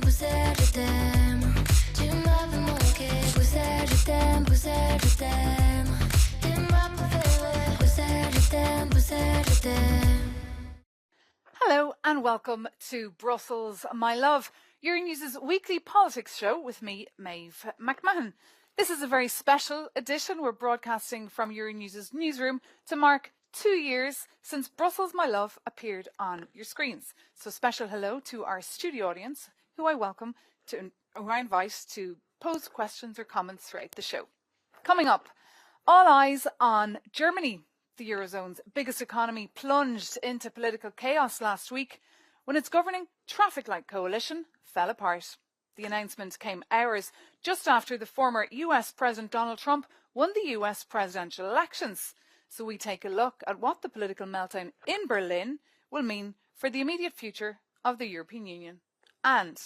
Bruxelles, je t'aime. Tu m'avais manqué. Bruxelles, je t'aime. Bruxelles, je t'aime. T'es ma préférée. Bruxelles, je t'aime. Bruxelles, je t'aime. Hello and welcome to Brussels, my love, Euronews' weekly politics show with me, Maeve McMahon. This is a very special edition. We're broadcasting from Euronews' newsroom to mark 2 years since Brussels, my love, appeared on your screens. So special hello to our studio audience, who I invite to pose questions or comments throughout the show. Coming up, all eyes on Germany. The Eurozone's biggest economy plunged into political chaos last week when its governing traffic light coalition fell apart. The announcement came hours just after the former US President Donald Trump won the US presidential elections. So we take a look at what the political meltdown in Berlin will mean for the immediate future of the European Union. And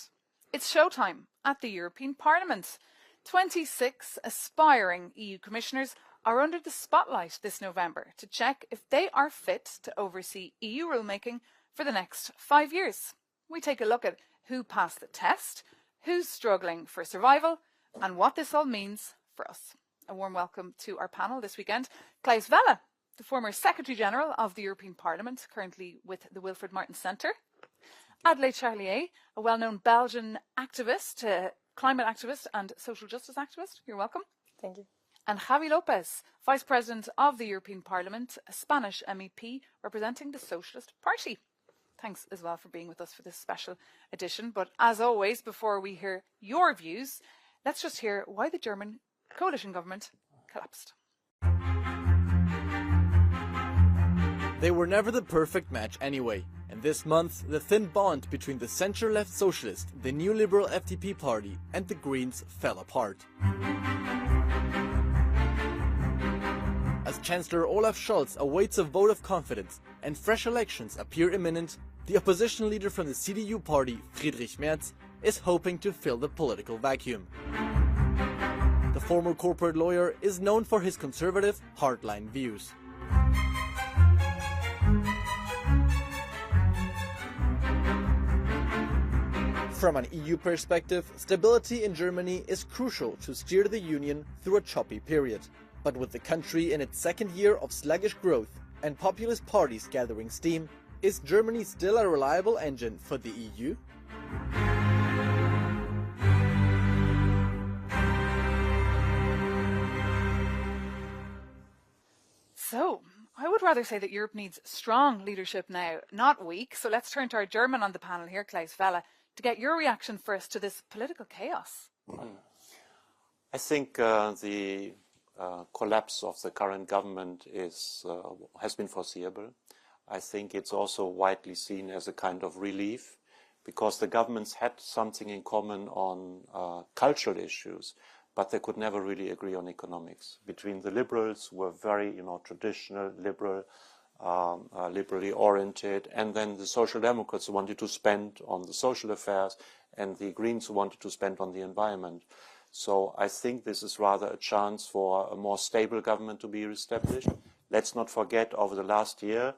it's showtime at the European Parliament. 26 aspiring EU commissioners are under the spotlight this November to check if they are fit to oversee EU rulemaking for the next 5 years. We take a look at who passed the test, who's struggling for survival, and what this all means for us. A warm welcome to our panel this weekend. Klaus Welle, the former Secretary-General of the European Parliament, currently with the Wilfried Martens Centre. Adelaide Charlier, a well-known Belgian activist, climate activist and social justice activist. You're welcome. Thank you. And Javi Lopez, Vice President of the European Parliament, a Spanish MEP representing the Socialist Party. Thanks as well for being with us for this special edition. But as always, before we hear your views, let's just hear why the German coalition government collapsed. They were never the perfect match anyway. And this month, the thin bond between the center-left socialist, the new liberal FDP party, and the Greens fell apart. As Chancellor Olaf Scholz awaits a vote of confidence and fresh elections appear imminent, the opposition leader from the CDU party, Friedrich Merz, is hoping to fill the political vacuum. The former corporate lawyer is known for his conservative, hardline views. From an EU perspective, stability in Germany is crucial to steer the Union through a choppy period. But with the country in its second year of sluggish growth and populist parties gathering steam, is Germany still a reliable engine for the EU? So, I would rather say that Europe needs strong leadership now, not weak. So let's turn to our German on the panel here, Klaus Welle, to get your reaction first to this political chaos. I think the collapse of the current government has been foreseeable. I think it's also widely seen as a kind of relief because the governments had something in common on cultural issues, but they could never really agree on economics. Between the liberals, who were very traditional, liberal, liberally oriented, and then the social democrats who wanted to spend on the social affairs, and the Greens who wanted to spend on the environment. So I think this is rather a chance for a more stable government to be established. Let's not forget, over the last year,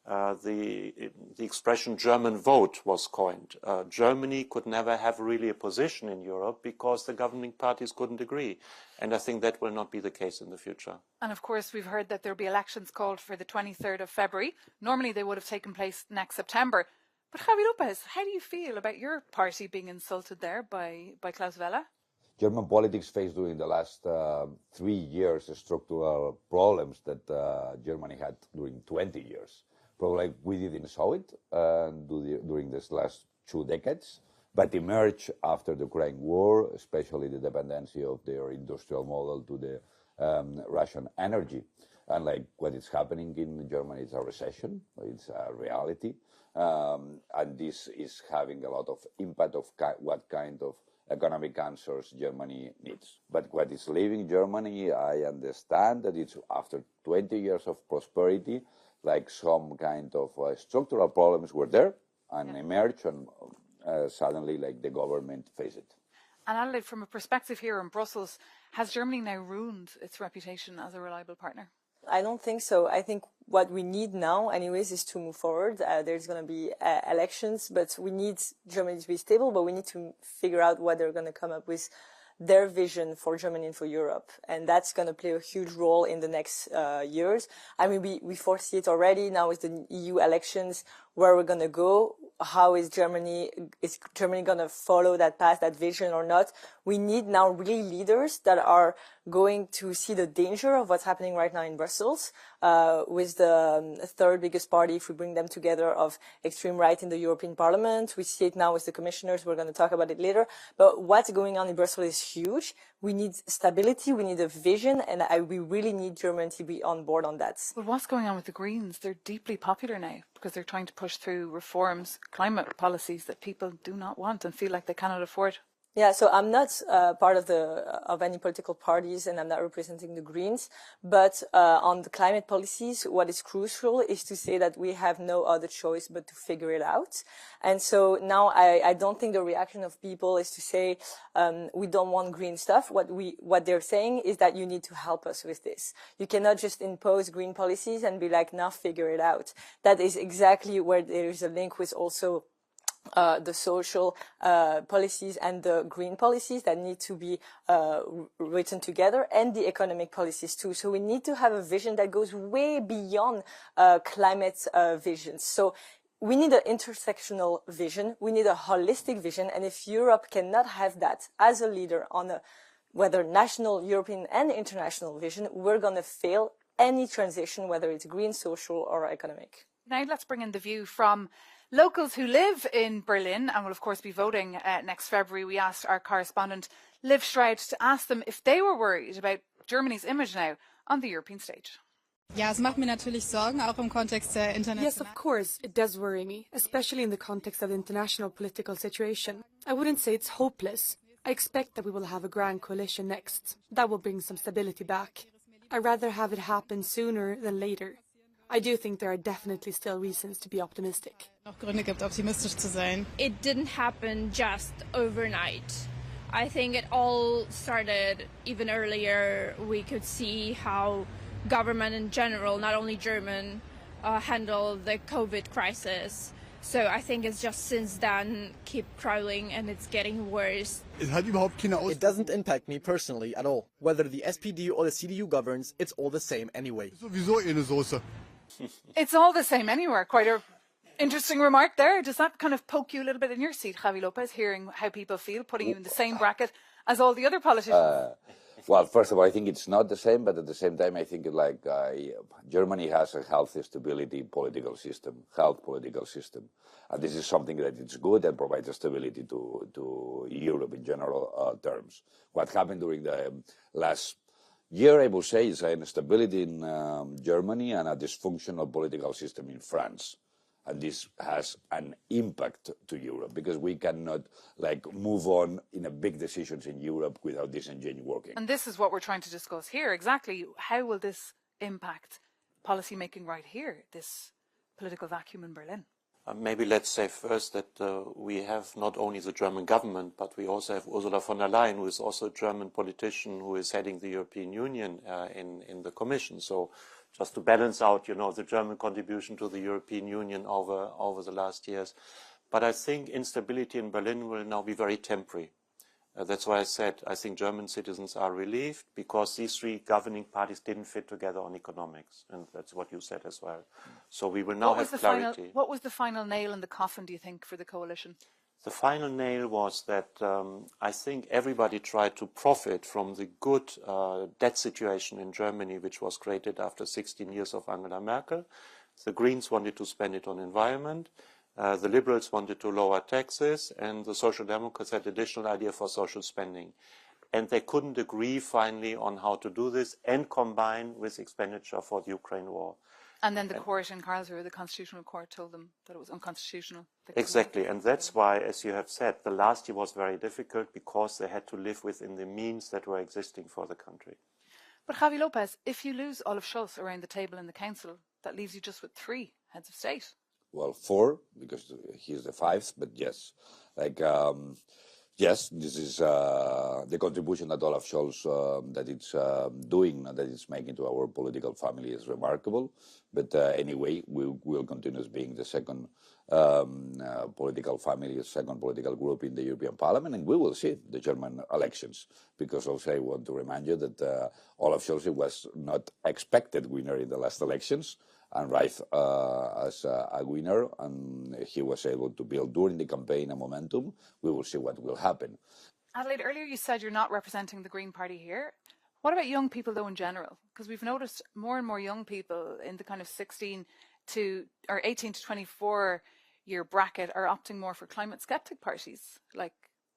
the expression German vote was coined. Germany could never have really a position in Europe because the governing parties couldn't agree. And I think that will not be the case in the future. And of course, we've heard that there will be elections called for the 23rd of February. Normally, they would have taken place next September. But Javi Lopez, how do you feel about your party being insulted there by Klaus Welle? German politics faced during the last 3 years structural problems that Germany had during 20 years. Probably we didn't saw it during these last 2 decades, but emerged after the Ukraine war, especially the dependency of their industrial model to the Russian energy. And like what is happening in Germany is a recession, it's a reality. And this is having a lot of impact of what kind of economic answers Germany needs. But what is leaving Germany, I understand that it's after 20 years of prosperity, like some kind of structural problems were there and emerged, and suddenly like the government faced it. And Adelaide, from a perspective here in Brussels, has Germany now ruined its reputation as a reliable partner? I don't think so. I think what we need now, anyways, is to move forward. There's going to be elections, but we need Germany to be stable, but we need to figure out what they're going to come up with their vision for Germany and for Europe. And that's going to play a huge role in the next years. I mean, we foresee it already now with the EU elections, where we're going to go. How is Germany going to follow that path, that vision or not? We need now really leaders that are going to see the danger of what's happening right now in Brussels, with the third biggest party, if we bring them together, of extreme right in the European Parliament. We see it now with the commissioners. We're going to talk about it later. But what's going on in Brussels is huge. We need stability. We need a vision. And we really need Germany to be on board on that. But what's going on with the Greens? They're deeply popular now because they're trying to push through reforms, climate policies that people do not want and feel like they cannot afford. Yeah, so I'm not part of any political parties, and I'm not representing the Greens. But on the climate policies, what is crucial is to say that we have no other choice but to figure it out. And so now I don't think the reaction of people is to say we don't want green stuff. What they're saying is that you need to help us with this. You cannot just impose green policies and be like, now figure it out. That is exactly where there is a link with also the social policies and the green policies that need to be written together, and the economic policies too. So we need to have a vision that goes way beyond climate visions. So we need an intersectional vision. We need a holistic vision. And if Europe cannot have that as a leader on a whether national, European and international vision, we're going to fail any transition, whether it's green, social or economic. Now let's bring in the view from locals who live in Berlin and will of course be voting next February. We asked our correspondent Liv Schreid to ask them if they were worried about Germany's image now on the European stage. Ja, es macht mir natürlich Sorgen, auch im Kontext der internationalen. Yes, of course, it does worry me, especially in the context of the international political situation. I wouldn't say it's hopeless. I expect that we will have a grand coalition next. That will bring some stability back. I'd rather have it happen sooner than later. I do think there are definitely still reasons to be optimistic. Noch Gründe gibt, optimistisch zu sein. It didn't happen just overnight. I think it all started even earlier. We could see how government in general, not only German, handled the COVID crisis. So I think it's just since then keep crawling and it's getting worse. It doesn't impact me personally at all. Whether the SPD or the CDU governs, it's all the same anyway. It's all the same anywhere. Quite an interesting remark there. Does that kind of poke you a little bit in your seat, Javi Lopez, hearing how people feel, putting you in the same bracket as all the other politicians? Well, first of all, I think it's not the same, but at the same time, I think Germany has a healthy stability political system, and this is something that it's good and provides stability to Europe in general terms. What happened during the last year, I would say, is an instability in Germany and a dysfunctional political system in France. And this has an impact to Europe because we cannot move on in a big decisions in Europe without this engine working. And this is what we're trying to discuss here. Exactly. How will this impact policy making right here, this political vacuum in Berlin? Maybe let's say first that we have not only the German government, but we also have Ursula von der Leyen, who is also a German politician who is heading the European Union in the Commission. So just to balance out, the German contribution to the European Union over the last years. But I think instability in Berlin will now be very temporary. That's why I said I think German citizens are relieved because these three governing parties didn't fit together on economics. And that's what you said as well. So we will now have clarity. What was the final nail in the coffin, do you think, for the coalition? The final nail was that I think everybody tried to profit from the good debt situation in Germany, which was created after 16 years of Angela Merkel. The Greens wanted to spend it on environment. The Liberals wanted to lower taxes, and the Social Democrats had additional idea for social spending. And they couldn't agree finally on how to do this and combine with expenditure for the Ukraine war. And then the court in Karlsruhe, the Constitutional Court, told them that it was unconstitutional. Exactly, and that's why, as you have said, the last year was very difficult because they had to live within the means that were existing for the country. But Javi Lopez, if you lose Olaf Scholz around the table in the council, that leaves you just with 3 heads of state. Well, 4, because he's the 5th, but yes. Yes, this is the contribution that Olaf Scholz that it's doing, that it's making to our political family is remarkable. But anyway, we will continue being the second political family, second political group in the European Parliament, and we will see the German elections. Because also I want to remind you that Olaf Scholz was not expected winner in the last elections, and arrived as a winner, and he was able to build during the campaign a momentum. We will see what will happen. Adelaide, earlier you said you're not representing the Green Party here. What about young people, though, in general? Because we've noticed more and more young people in the kind of 18 to 24 year bracket are opting more for climate skeptic parties, like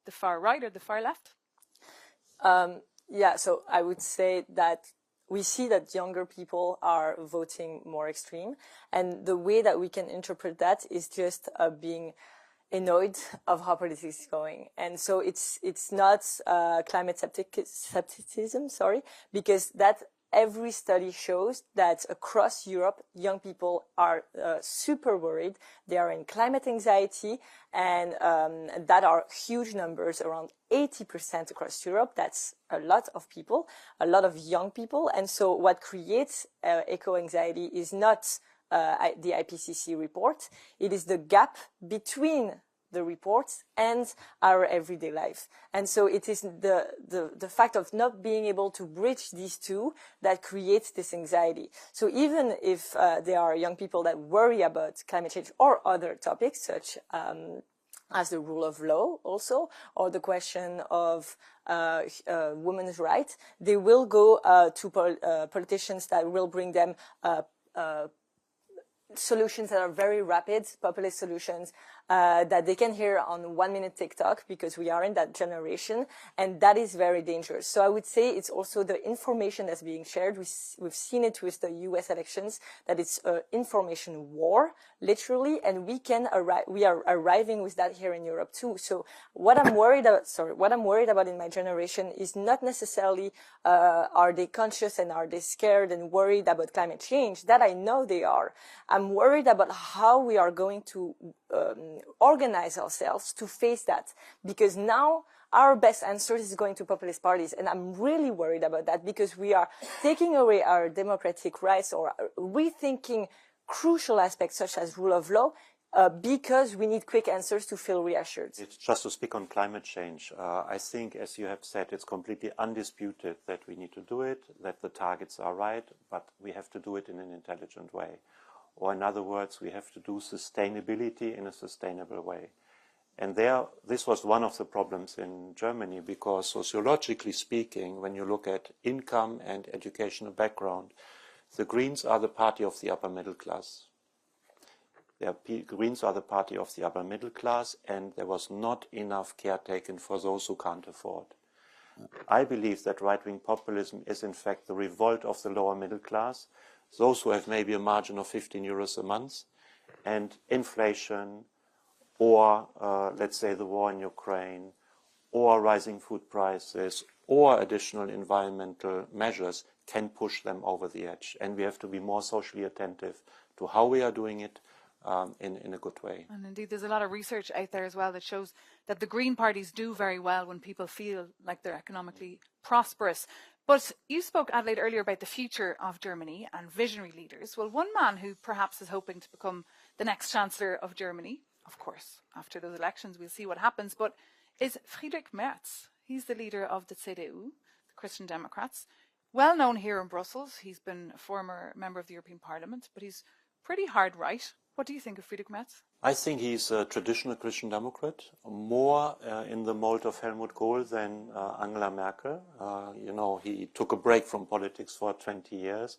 the far right or the far left. Yeah, so I would say that we see that younger people are voting more extreme, and the way that we can interpret that is just being annoyed of how politics is going. And so it's not climate skepticism, because that every study shows that across Europe, young people are super worried. They are in climate anxiety, and that are huge numbers, around 80% across Europe. That's a lot of people, a lot of young people. And so what creates eco-anxiety is not the IPCC report. It is the gap between the reports and our everyday life. And so it is the fact of not being able to bridge these two that creates this anxiety. So even if there are young people that worry about climate change or other topics, such as the rule of law also, or the question of women's rights, they will go to politicians that will bring them solutions that are very rapid, populist solutions that they can hear on 1 minute TikTok, because we are in that generation, and that is very dangerous. So I would say it's also the information that's being shared. We've seen it with the US elections, that it's an information war, literally, and we are arriving with that here in Europe too. So what I'm worried about in my generation is not necessarily are they conscious and are they scared and worried about climate change. That I know they are. I'm worried about how we are going to organize ourselves to face that, because now our best answer is going to populist parties, and I'm really worried about that, because we are taking away our democratic rights or rethinking crucial aspects such as rule of law because we need quick answers to feel reassured. It's just to speak on climate change. I think, as you have said, it's completely undisputed that we need to do it, that the targets are right, but we have to do it in an intelligent way. Or in other words, we have to do sustainability in a sustainable way. And this was one of the problems in Germany, because sociologically speaking, when you look at income and educational background, the Greens are the party of the upper middle class. The Greens are the party of the upper middle class, and there was not enough care taken for those who can't afford. I believe that right-wing populism is in fact the revolt of the lower middle class, those who have maybe a margin of 15 euros a month, and inflation, or let's say the war in Ukraine, or rising food prices, or additional environmental measures can push them over the edge. And we have to be more socially attentive to how we are doing it in a good way. And indeed, there's a lot of research out there as well that shows that the Green parties do very well when people feel like they're economically prosperous. But you spoke, Adelaide, earlier about the future of Germany and visionary leaders. Well, one man who perhaps is hoping to become the next Chancellor of Germany, of course, after those elections, we'll see what happens, but is Friedrich Merz. He's the leader of the CDU, the Christian Democrats. Well known here in Brussels. He's been a former member of the European Parliament, but he's pretty hard right. What do you think of Friedrich Merz? I think he's a traditional Christian Democrat, more in the mold of Helmut Kohl than Angela Merkel. He took a break from politics for 20 years.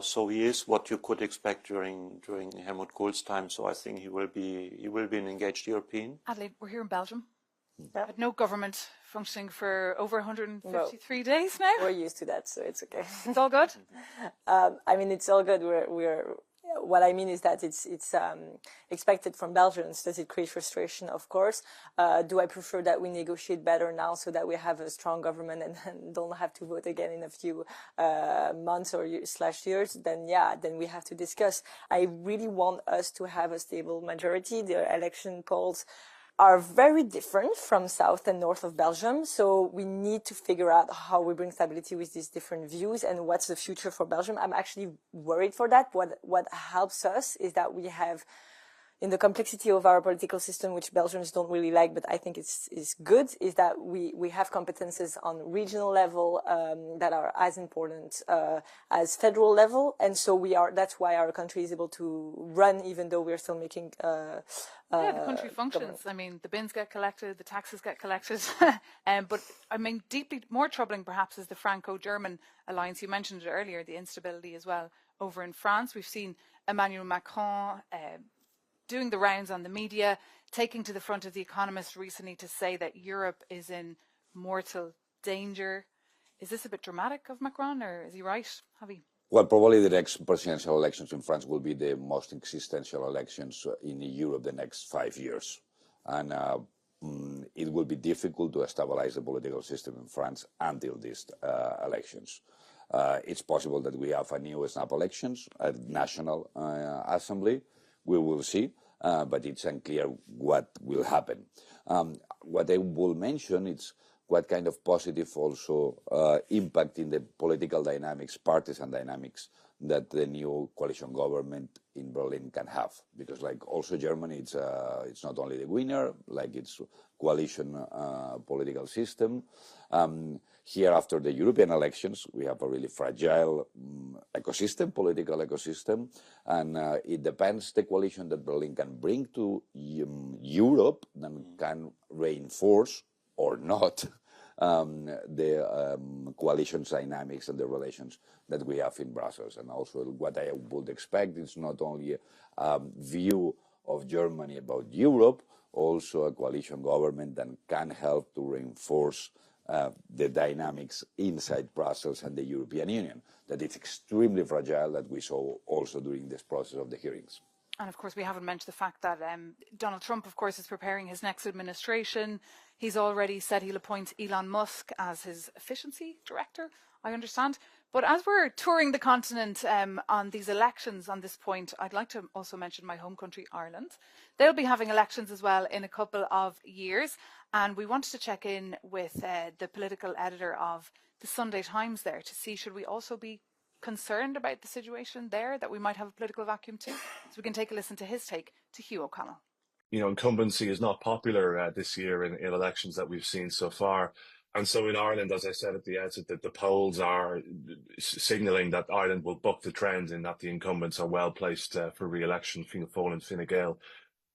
So he is what you could expect during Helmut Kohl's time. So I think he will be an engaged European. Adelaide, we're here in Belgium. Yeah. Had no government functioning for over 153 days now. We're used to that, so it's okay. It's all good. It's all good. What I mean is that it's expected from Belgians. Does it create frustration? Of course. Do I prefer that we negotiate better now so that we have a strong government and don't have to vote again in a few months or years? Then we have to discuss. I really want us to have a stable majority. The election polls are very different from south and north of Belgium. So we need to figure out how we bring stability with these different views and what's the future for Belgium. I'm actually worried for that. What helps us is that we have, in the complexity of our political system, which Belgians don't really like, but I think is good, is that we have competences on regional level that are as important as federal level, and so that's why our country is able to run, even though we're still making. Yeah, the country functions. I mean, the bins get collected, the taxes get collected, but I mean, deeply more troubling perhaps is the Franco-German alliance. You mentioned it earlier, the instability as well over in France. We've seen Emmanuel Macron doing the rounds on the media, taking to the front of The Economist recently to say that Europe is in mortal danger. Is this a bit dramatic of Macron, or is he right, Javi? Well, probably the next presidential elections in France will be the most existential elections in Europe the next 5 years. And it will be difficult to stabilize the political system in France until these elections. It's possible that we have a new snap elections at National Assembly. We will see, but it's unclear what will happen. What I will mention is what kind of positive also impact in the political dynamics, partisan dynamics, that the new coalition government in Berlin can have. Because like also Germany, it's not only the winner, like it's coalition political system. Here after the European elections, we have a really fragile ecosystem, political ecosystem, and it depends the coalition that Berlin can bring to Europe and can reinforce or not the coalition's dynamics and the relations that we have in Brussels. And also what I would expect is not only a view of Germany about Europe, also a coalition government that can help to reinforce the dynamics inside Brussels and the European Union, that it's extremely fragile, that we saw also during this process of the hearings. And of course, we haven't mentioned the fact that Donald Trump, of course, is preparing his next administration. He's already said he'll appoint Elon Musk as his efficiency director, I understand. But as we're touring the continent on these elections on this point, I'd like to also mention my home country, Ireland. They'll be having elections as well in a couple of years. And we wanted to check in with the political editor of the Sunday Times there to see, should we also be concerned about the situation there, that we might have a political vacuum too? So we can take a listen to his take to Hugh O'Connell. You know, incumbency is not popular this year in elections that we've seen so far. And so in Ireland, as I said at the outset, that the polls are signalling that Ireland will buck the trend in that the incumbents are well placed for re-election. Fianna Fáil and Fine Gael,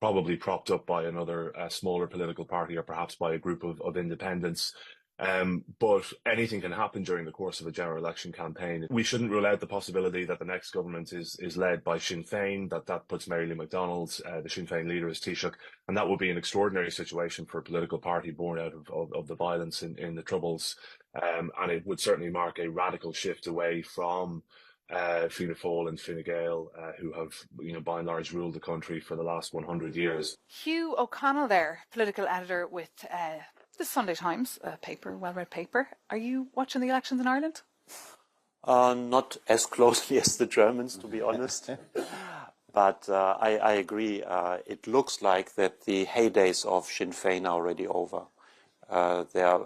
probably propped up by another smaller political party or perhaps by a group of independents. But anything can happen during the course of a general election campaign. We shouldn't rule out the possibility that the next government is led by Sinn Féin, that puts Mary Lou McDonald, the Sinn Féin leader, as Taoiseach, and that would be an extraordinary situation for a political party born out of the violence in the Troubles. And it would certainly mark a radical shift away from Fianna Fáil and Fine Gael, who have, by and large ruled the country for the last 100 years. Hugh O'Connell there, political editor with the Sunday Times, a paper, well-read paper. Are you watching the elections in Ireland? Not as closely as the Germans, to be honest. But I agree. It looks like that the heydays of Sinn Féin are already over. Their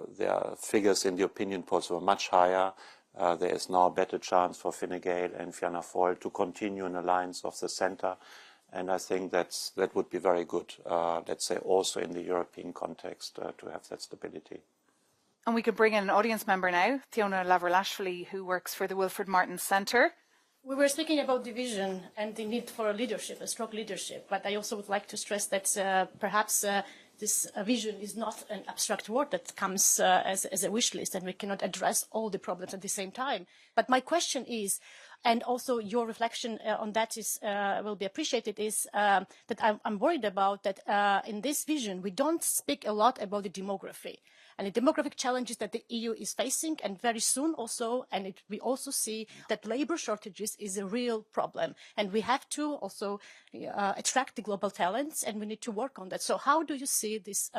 figures in the opinion polls were much higher. There is now a better chance for Fine Gael and Fianna Fáil to continue an alliance of the centre. And I think that would be very good, let's say, also in the European context, to have that stability. And we could bring in an audience member now, Fiona Lavrelashvili, who works for the Wilfred Martin Centre. We were speaking about division and the need for a leadership, a strong leadership. But I also would like to stress that perhaps this vision is not an abstract word that comes as a wish list, and we cannot address all the problems at the same time. But my question is, and also your reflection on that will be appreciated, is that I'm worried about that in this vision, we don't speak a lot about the demography and the demographic challenges that the EU is facing, and very soon also, and we also see that labor shortages is a real problem, and we have to also attract the global talents, and we need to work on that. So how do you see this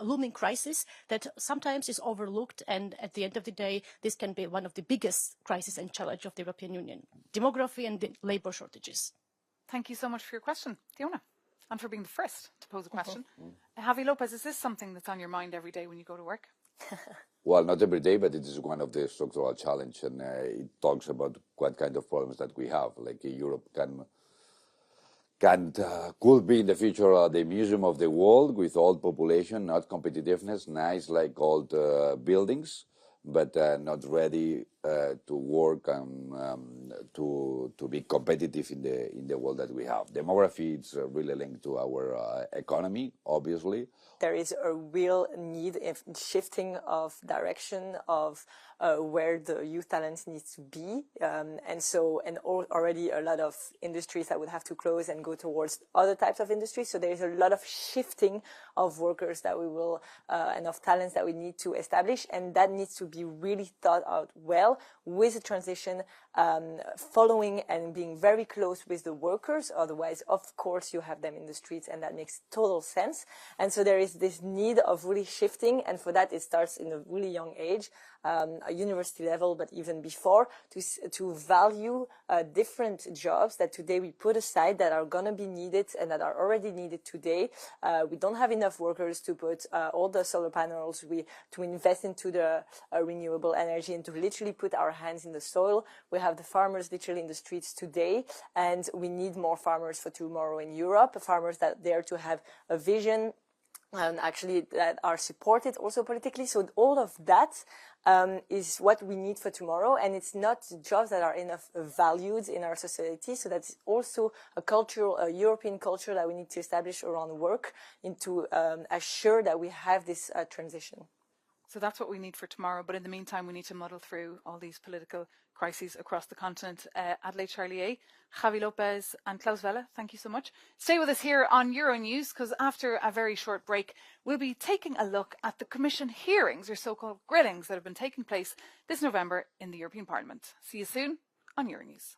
looming crisis that sometimes is overlooked, and at the end of the day, this can be one of the biggest crises and challenge of the European Union, demography and the labor shortages? Thank you so much for your question, Fiona. and for being the first to pose a question. Javi Lopez, is this something that's on your mind every day when you go to work? Well, not every day, but it is one of the structural challenges, and it talks about what kind of problems that we have. Like Europe could be in the future the museum of the world with old population, not competitiveness, nice like old buildings, but not ready to work and to be competitive in the world that we have. Demography is really linked to our economy, obviously. There is a real need in shifting of direction of where the youth talents needs to be, already a lot of industries that would have to close and go towards other types of industries. So there is a lot of shifting of workers that we will and of talents that we need to establish, and that needs to be really thought out well with the transition, following and being very close with the workers. Otherwise, of course, you have them in the streets, and that makes total sense. And so there is this need of really shifting, and for that it starts in a really young age, a university level, but even before, to value different jobs that today we put aside that are going to be needed and that are already needed today. We don't have enough workers to put all the solar panels, to invest into the renewable energy and to literally put our hands in the soil. We have the farmers literally in the streets today, and we need more farmers for tomorrow in Europe, farmers that dare to have a vision and actually that are supported also politically. So all of that is what we need for tomorrow, and it's not jobs that are enough valued in our society. So that's also a European culture that we need to establish around work, and to assure that we have this transition. So that's what we need for tomorrow. But in the meantime, we need to muddle through all these political crises across the continent. Adelaide Charlier, Javi Lopez and Klaus Welle, thank you so much. Stay with us here on Euronews, because after a very short break, we'll be taking a look at the Commission hearings, or so-called grillings, that have been taking place this November in the European Parliament. See you soon on Euronews.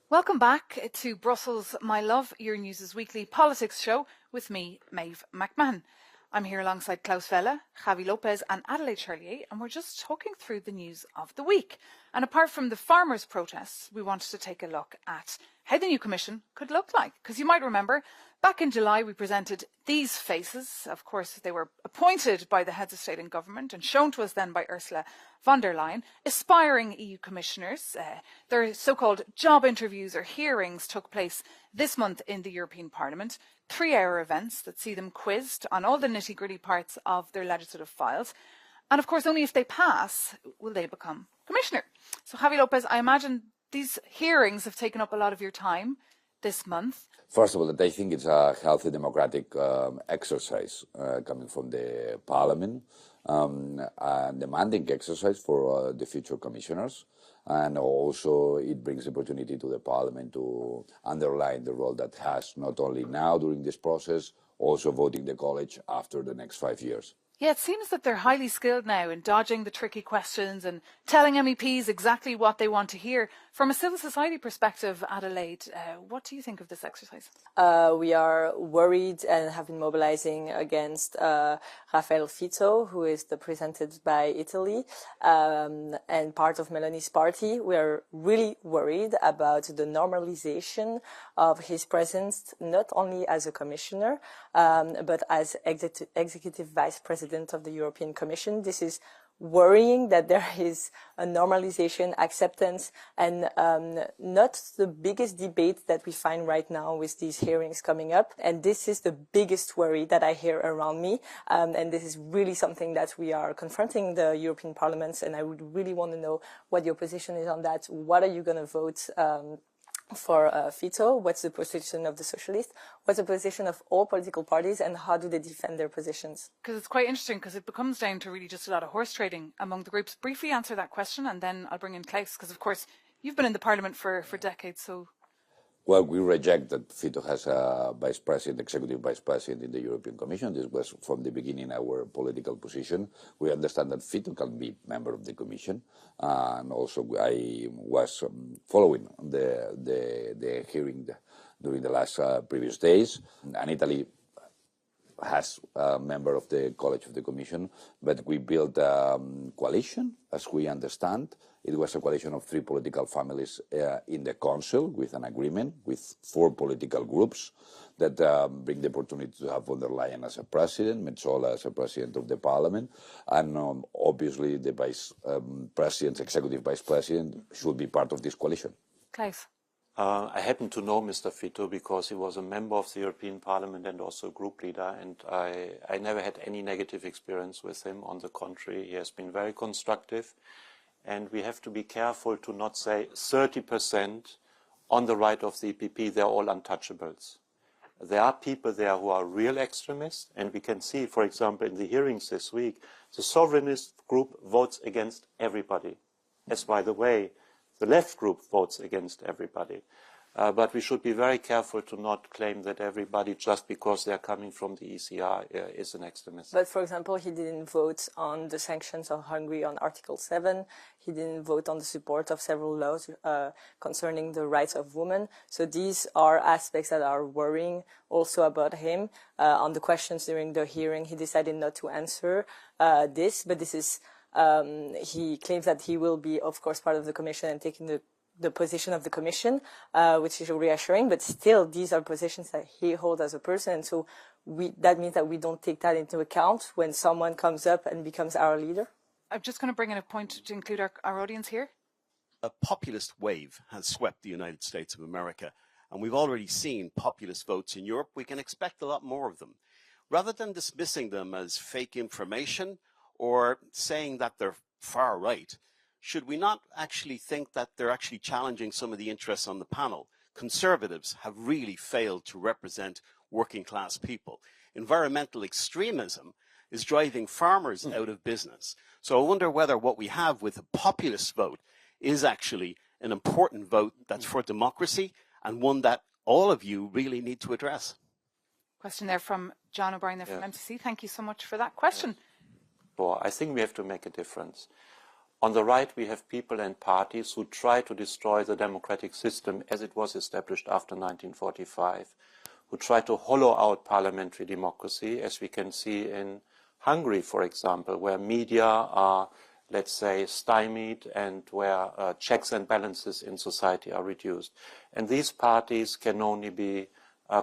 Welcome back to Brussels, my love, Euronews' weekly politics show with me, Maeve McMahon. I'm here alongside Klaus Welle, Javi Lopez and Adelaide Charlier, and we're just talking through the news of the week. And apart from the farmers' protests, we wanted to take a look at how the new Commission could look like. Because you might remember, back in July, we presented these faces. Of course, they were appointed by the heads of state and government and shown to us then by Ursula von der Leyen, aspiring EU commissioners. Their so-called job interviews or hearings took place this month in the European Parliament. 3-hour events that see them quizzed on all the nitty-gritty parts of their legislative files. And of course, only if they pass will they become commissioner. So Javi Lopez, I imagine these hearings have taken up a lot of your time this month. First of all, I think it's a healthy democratic exercise coming from the Parliament, a demanding exercise for the future commissioners. And also it brings opportunity to the Parliament to underline the role that has not only now during this process, also voting the college after the next 5 years. Yeah, it seems that they're highly skilled now in dodging the tricky questions and telling MEPs exactly what they want to hear. From a civil society perspective, Adelaide, what do you think of this exercise? We are worried and have been mobilizing against Rafael Fitto, who is represented by Italy and part of Meloni's party. We are really worried about the normalization of his presence, not only as a commissioner, but as executive vice president of the European Commission. This is worrying that there is a normalization, acceptance, and not the biggest debate that we find right now with these hearings coming up. And this is the biggest worry that I hear around me. And this is really something that we are confronting the European Parliament. And I would really want to know what your position is on that. What are you going to vote for Fitto? What's the position of the Socialists? What's the position of all political parties, and how do they defend their positions? Because it's quite interesting, because it becomes down to really just a lot of horse trading among the groups. Briefly answer that question, and then I'll bring in Klaus, because of course you've been in the Parliament for decades. So, well, we reject that Fitto has a vice president, executive vice president in the European Commission. This was from the beginning our political position. We understand that Fitto can be member of the Commission, and also I was following the hearing during the last previous days. And Italy has a member of the College of the Commission, but we built a coalition, as we understand. It was a coalition of 3 political families in the Council with an agreement with 4 political groups that bring the opportunity to have von der Leyen as a president, Metsola as a president of the parliament, and obviously the vice president, executive vice president, should be part of this coalition. Klaus. I happen to know Mr. Fito because he was a member of the European Parliament and also a group leader, and I never had any negative experience with him. On the contrary, he has been very constructive, and we have to be careful to not say 30% on the right of the EPP, they're all untouchables. There are people there who are real extremists, and we can see, for example, in the hearings this week, the sovereignist group votes against everybody. As, by the way, the left group votes against everybody. But we should be very careful to not claim that everybody, just because they're coming from the ECR, is an extremist. But, for example, he didn't vote on the sanctions of Hungary on Article 7. He didn't vote on the support of several laws concerning the rights of women. So these are aspects that are worrying also about him. On the questions during the hearing, he decided not to answer this, but this is... he claims that he will be, of course, part of the Commission and taking the position of the Commission, which is reassuring, but still these are positions that he holds as a person, and so that means that we don't take that into account when someone comes up and becomes our leader. I'm just going to bring in a point to include our audience here. A populist wave has swept the United States of America, and we've already seen populist votes in Europe. We can expect a lot more of them. Rather than dismissing them as fake information or saying that they're far right, should we not actually think that they're actually challenging some of the interests on the panel? Conservatives have really failed to represent working class people. Environmental extremism is driving farmers out of business. So I wonder whether what we have with a populist vote is actually an important vote that's for democracy and one that all of you really need to address. Question there from John O'Brien there from MTC. Thank you so much for that question. Well, I think we have to make a difference. On the right, we have people and parties who try to destroy the democratic system as it was established after 1945, who try to hollow out parliamentary democracy, as we can see in Hungary, for example, where media are, let's say, stymied and where checks and balances in society are reduced. And these parties can only be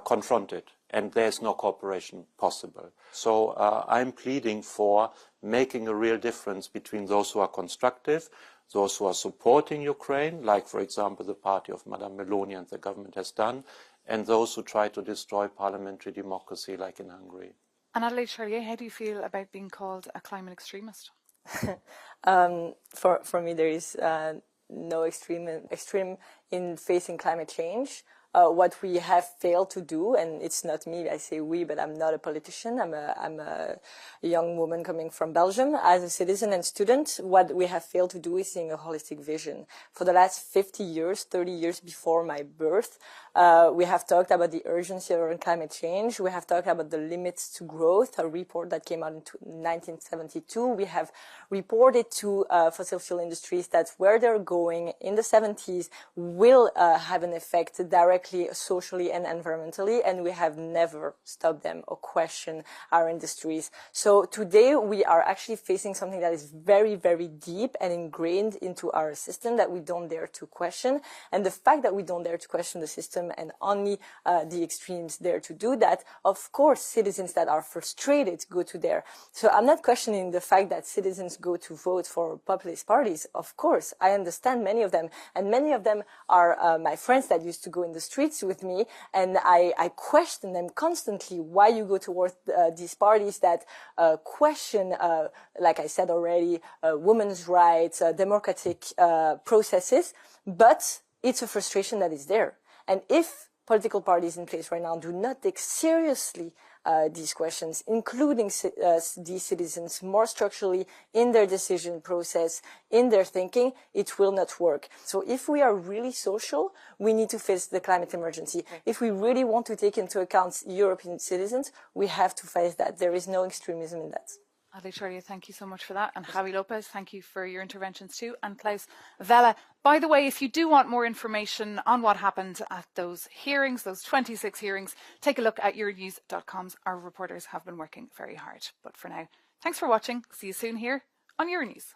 confronted, and there's no cooperation possible. So I'm pleading for making a real difference between those who are constructive, those who are supporting Ukraine, like, for example, the party of Madame Meloni and the government has done, and those who try to destroy parliamentary democracy, like in Hungary. And Adelaide Charlier, how do you feel about being called a climate extremist? For me, there is no extreme in facing climate change. What we have failed to do, and it's not me, I say we, but I'm not a politician. I'm a young woman coming from Belgium. As a citizen and student, what we have failed to do is seeing a holistic vision. For the last 50 years, 30 years before my birth, we have talked about the urgency around climate change. We have talked about the limits to growth, a report that came out in 1972. We have reported to fossil fuel industries that where they're going in the 70s will have an effect directly socially and environmentally, and we have never stopped them or questioned our industries. So today we are actually facing something that is very, very deep and ingrained into our system that we don't dare to question. And the fact that we don't dare to question the system and only the extremes dare to do that, of course, citizens that are frustrated go to there. So I'm not questioning the fact that citizens go to vote for populist parties. Of course, I understand many of them, and many of them are my friends that used to go in the streets with me, and I question them constantly why you go towards these parties that question, like I said already, women's rights, democratic processes, but it's a frustration that is there. And if political parties in place right now do not take seriously these questions, including these citizens more structurally in their decision process, in their thinking, it will not work. So if we are really social, we need to face the climate emergency. If we really want to take into account European citizens, we have to face that. There is no extremism in that. Adelaide Charlier, thank you so much for that. And Javi Lopez, thank you for your interventions too. And Klaus Welle, by the way, if you do want more information on what happened at those hearings, those 26 hearings, take a look at euronews.com. Our reporters have been working very hard. But for now, thanks for watching. See you soon here on Euronews.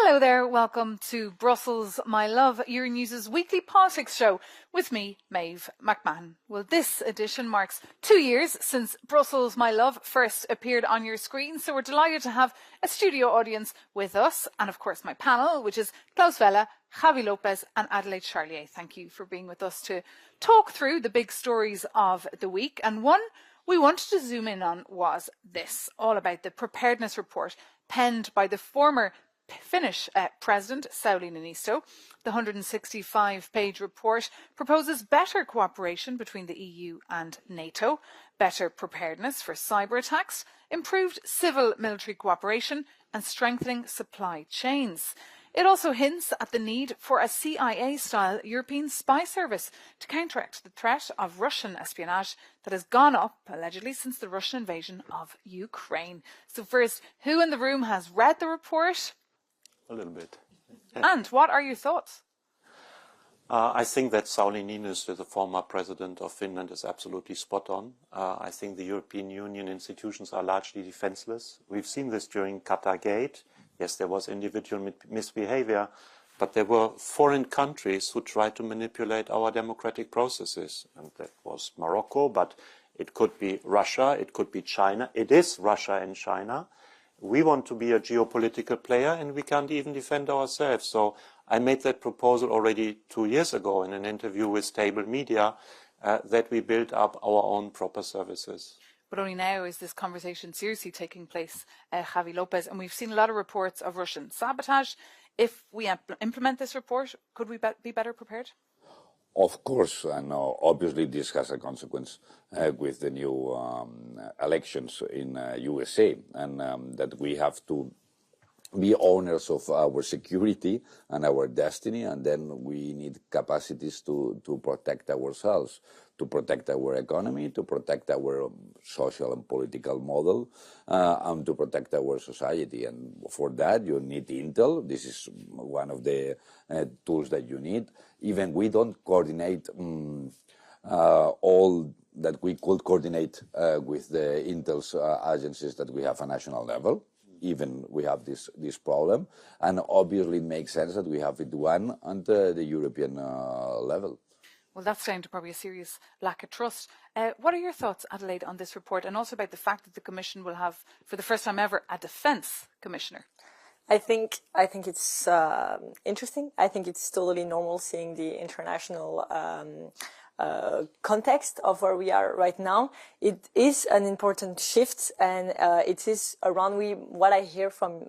Hello there, welcome to Brussels, my love, Euronews' weekly politics show with me, Maeve McMahon. Well, this edition marks 2 years since Brussels, my love, first appeared on your screen, so we're delighted to have a studio audience with us, and of course my panel, which is Klaus Welle, Javi Lopez and Adelaide Charlier. Thank you for being with us to talk through the big stories of the week, and one we wanted to zoom in on was this, all about the preparedness report penned by the former Finnish President Sauli Niinisto. The 165-page report proposes better cooperation between the EU and NATO, better preparedness for cyber attacks, improved civil-military cooperation and strengthening supply chains. It also hints at the need for a CIA-style European spy service to counteract the threat of Russian espionage that has gone up, allegedly, since the Russian invasion of Ukraine. So first, who in the room has read the report? A little bit. And what are your thoughts? I think that Sauli Niinisto, the former president of Finland, is absolutely spot on. I think the European Union institutions are largely defenseless. We've seen this during Qatargate. Yes, there was individual misbehavior, but there were foreign countries who tried to manipulate our democratic processes. And that was Morocco, but it could be Russia, it could be China. It is Russia and China. We want to be a geopolitical player and we can't even defend ourselves. So I made that proposal already 2 years ago in an interview with Stable Media that we build up our own proper services. But only now is this conversation seriously taking place, Javi Lopez, and we've seen a lot of reports of Russian sabotage. If we implement this report, could we be better prepared? Of course, and obviously this has a consequence with the new elections in USA, and that we have to be owners of our security and our destiny, and then we need capacities to protect ourselves, to protect our economy, to protect our social and political model, and to protect our society. And for that, you need intel. This is one of the tools that you need. Even we don't coordinate all that we could coordinate with the intel agencies that we have at national level. Even we have this problem, and obviously it makes sense that we have it one at the European level. Well, that's down to probably a serious lack of trust. What are your thoughts, Adelaide, on this report, and also about the fact that the Commission will have, for the first time ever, a defence commissioner? I think it's interesting. I think it's totally normal seeing the international context of where we are right now. It is an important shift, and it is around me. What I hear from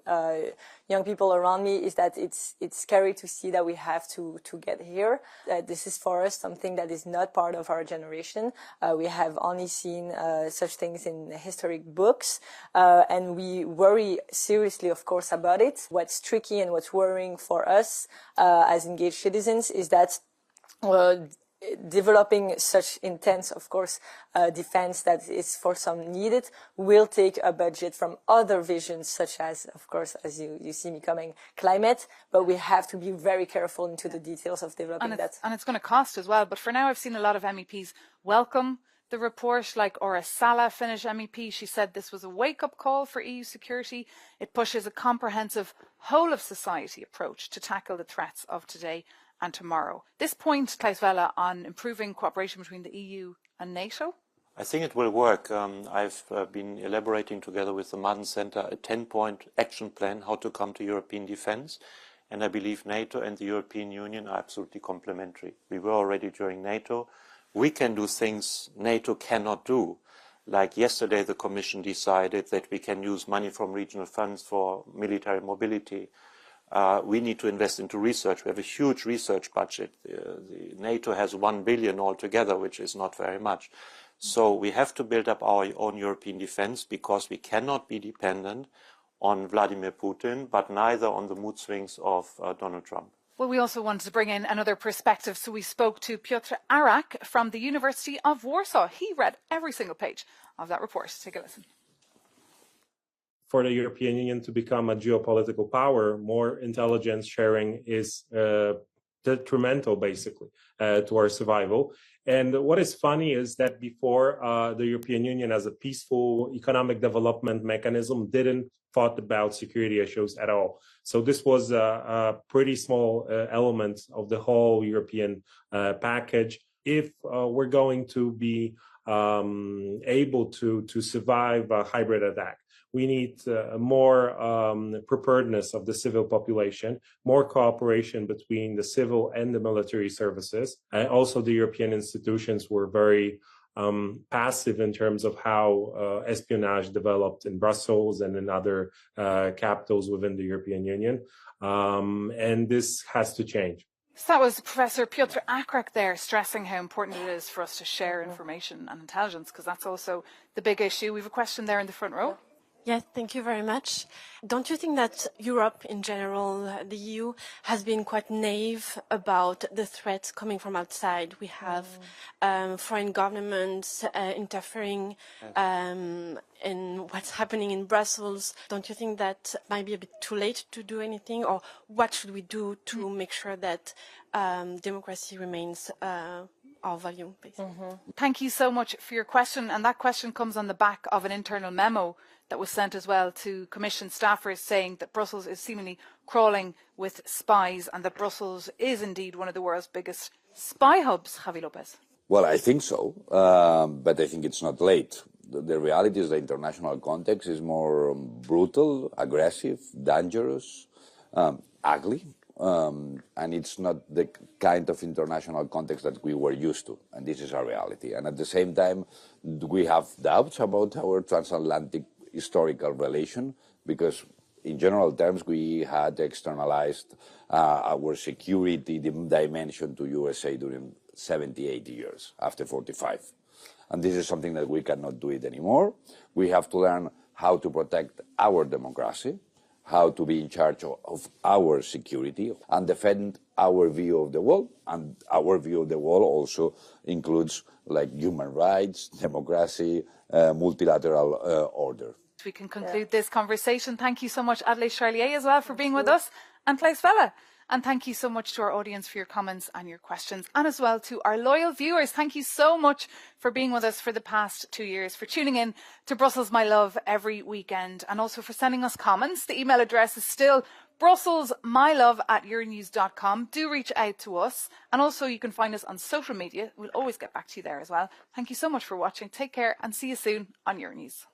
young people around me is that it's scary to see that we have to get here. This is for us something that is not part of our generation. We have only seen such things in historic books, and we worry seriously, of course, about it. What's tricky and what's worrying for us as engaged citizens is that developing such intense, of course, defense that is for some needed will take a budget from other visions, such as, of course, as you see me coming, climate. But we have to be very careful into the details of developing that. And it's going to cost as well. But for now, I've seen a lot of MEPs welcome the report, like Ora Sala, Finnish MEP. She said this was a wake-up call for EU security. It pushes a comprehensive whole-of-society approach to tackle the threats of today and tomorrow. This point, Klaus Welle, on improving cooperation between the EU and NATO? I think it will work. I've been elaborating together with the Madden Center a 10-point action plan how to come to European defense. And I believe NATO and the European Union are absolutely complementary. We were already during NATO. We can do things NATO cannot do. Like yesterday, the Commission decided that we can use money from regional funds for military mobility. We need to invest into research. We have a huge research budget. The NATO has 1 billion altogether, which is not very much. So we have to build up our own European defense because we cannot be dependent on Vladimir Putin, but neither on the mood swings of Donald Trump. Well, we also wanted to bring in another perspective, so we spoke to Piotr Arak from the University of Warsaw. He read every single page of that report. Take a listen. For the European Union to become a geopolitical power, more intelligence sharing is detrimental, basically, to our survival. And what is funny is that before, the European Union as a peaceful economic development mechanism didn't thought about security issues at all. So this was a pretty small element of the whole European package. If we're going to be able to survive a hybrid attack, we need more preparedness of the civil population, more cooperation between the civil and the military services. Also, the European institutions were very passive in terms of how espionage developed in Brussels and in other capitals within the European Union. And this has to change. So that was Professor Piotr Arak there, stressing how important it is for us to share information and intelligence, because that's also the big issue. We have a question there in the front row. Yes, thank you very much. Don't you think that Europe in general, the EU, has been quite naive about the threats coming from outside? We have foreign governments interfering in what's happening in Brussels. Don't you think that might be a bit too late to do anything? Or what should we do to make sure that democracy remains our value, basically? Thank you so much for your question. And that question comes on the back of an internal memo that was sent as well to Commission staffers, saying that Brussels is seemingly crawling with spies and that Brussels is indeed one of the world's biggest spy hubs. Javi Lopez. Well, I think so, but I think it's not late. The reality is the international context is more brutal, aggressive, dangerous, ugly. And it's not the kind of international context that we were used to, and this is our reality. And at the same time, we have doubts about our transatlantic historical relation, because in general terms, we had externalized our security dimension to USA during 70, 80 years, after 45. And this is something that we cannot do it anymore. We have to learn how to protect our democracy, how to be in charge of our security and defend our view of the world. And our view of the world also includes like human rights, democracy, multilateral order. We can conclude this conversation. Thank you so much, Adelaide Charlier, as well, for being with us, and Klaus Vella. And thank you so much to our audience for your comments and your questions, and as well to our loyal viewers. Thank you so much for being with us for the past 2 years, for tuning in to Brussels, My Love, every weekend, and also for sending us comments. The email address is still brusselsmylove@euronews.com. Do reach out to us, and also you can find us on social media. We'll always get back to you there as well. Thank you so much for watching. Take care and see you soon on Euronews.